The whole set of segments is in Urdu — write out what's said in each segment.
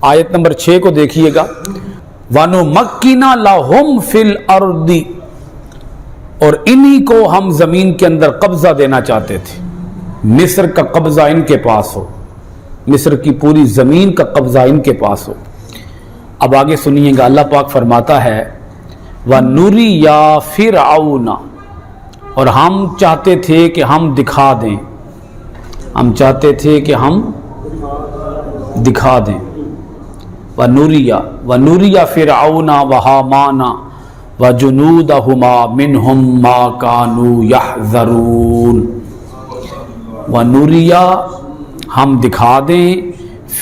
آیت نمبر 6 کو دیکھیے گا، وَنُمَكِّنَ لَهُمْ فِي الْأَرْضِ، اور انہی کو ہم زمین کے اندر قبضہ دینا چاہتے تھے، مصر کا قبضہ ان کے پاس ہو، مصر کی پوری زمین کا قبضہ ان کے پاس ہو۔ اب آگے سنیے گا، اللہ پاک فرماتا ہے وَنُرِيَ فِرْعَوْنَ، اور ہم چاہتے تھے کہ ہم دکھا دیں، ہم چاہتے تھے کہ ہم دکھا دیں، وَنُرِيَ فِرْعَوْنَ وَحَامَانَ وَجُنُودَهُمَا مِنْهُمْ مَا كَانُوا يَحْذَرُونَ۔ وَنُرِيَ، ہم دکھا دیں،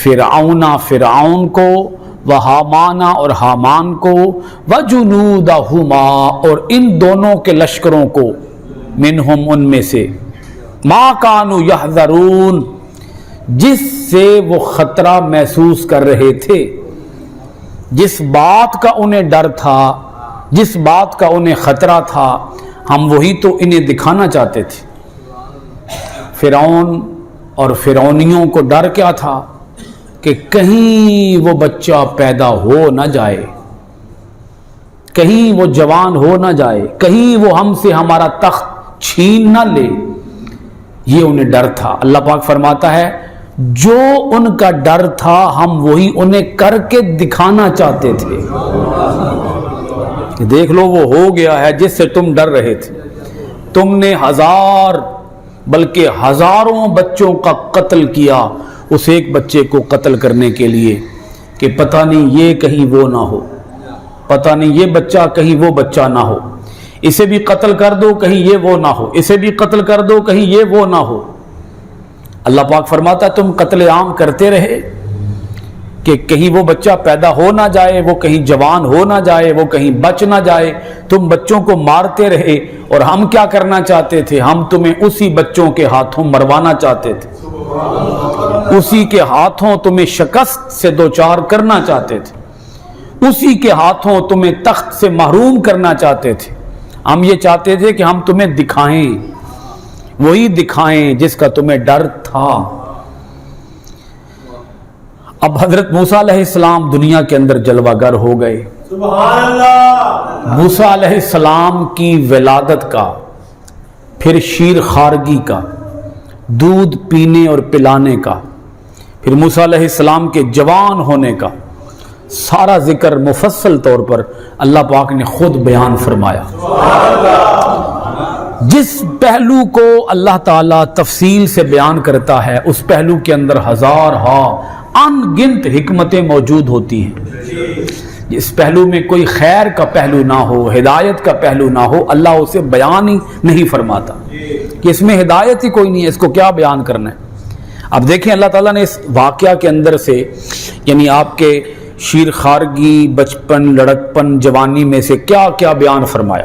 فرعون کو، وحامان اور حامان کو، وجنودہما اور ان دونوں کے لشکروں کو، منہم ان میں سے، ما کانوا یحذرون جس سے وہ خطرہ محسوس کر رہے تھے، جس بات کا انہیں ڈر تھا، جس بات کا انہیں خطرہ تھا، ہم وہی تو انہیں دکھانا چاہتے تھے۔ فرعون اور فرعونیوں کو ڈر کیا تھا کہ کہیں وہ بچہ پیدا ہو نہ جائے، کہیں وہ جوان ہو نہ جائے، کہیں وہ ہم سے ہمارا تخت چھین نہ لے، یہ انہیں ڈر تھا۔ اللہ پاک فرماتا ہے جو ان کا ڈر تھا ہم وہی انہیں کر کے دکھانا چاہتے تھے۔ دیکھ لو وہ ہو گیا ہے جس سے تم ڈر رہے تھے، تم نے بلکہ ہزاروں بچوں کا قتل کیا اس ایک بچے کو قتل کرنے کے لیے کہ پتہ نہیں یہ کہیں وہ نہ ہو، پتہ نہیں یہ بچہ کہیں وہ بچہ نہ ہو، اسے بھی قتل کر دو کہیں یہ وہ نہ ہو، اسے بھی قتل کر دو کہیں یہ وہ نہ ہو۔ اللہ پاک فرماتا ہے تم قتل عام کرتے رہے کہ کہیں وہ بچہ پیدا ہو نہ جائے، وہ کہیں جوان ہو نہ جائے، وہ کہیں بچ نہ جائے، تم بچوں کو مارتے رہے، اور ہم کیا کرنا چاہتے تھے؟ ہم تمہیں اسی بچوں کے ہاتھوں مروانا چاہتے تھے، اسی کے ہاتھوں تمہیں شکست سے دوچار کرنا چاہتے تھے، اسی کے ہاتھوں تمہیں تخت سے محروم کرنا چاہتے تھے۔ ہم یہ چاہتے تھے کہ ہم تمہیں دکھائیں، وہی دکھائیں جس کا تمہیں ڈر تھا۔ اب حضرت موسیٰ علیہ السلام دنیا کے اندر جلوہ گر ہو گئے۔ سبحان اللہ۔ موسیٰ علیہ السلام کی ولادت کا، پھر شیر خارگی کا، دودھ پینے اور پلانے کا، پھر موسیٰ علیہ السلام کے جوان ہونے کا سارا ذکر مفصل طور پر اللہ پاک نے خود بیان فرمایا۔ جس پہلو کو اللہ تعالیٰ تفصیل سے بیان کرتا ہے اس پہلو کے اندر ہزارہا ان گنت حکمتیں موجود ہوتی ہیں۔ جس پہلو میں کوئی خیر کا پہلو نہ ہو، ہدایت کا پہلو نہ ہو، اللہ اسے بیان ہی نہیں فرماتا کہ اس میں ہدایت ہی کوئی نہیں ہے، اس کو کیا بیان کرنا ہے۔ اب دیکھیں اللہ تعالیٰ نے اس واقعہ کے اندر سے، یعنی آپ کے شیر خارگی، بچپن، لڑکپن، جوانی میں سے کیا کیا بیان فرمایا۔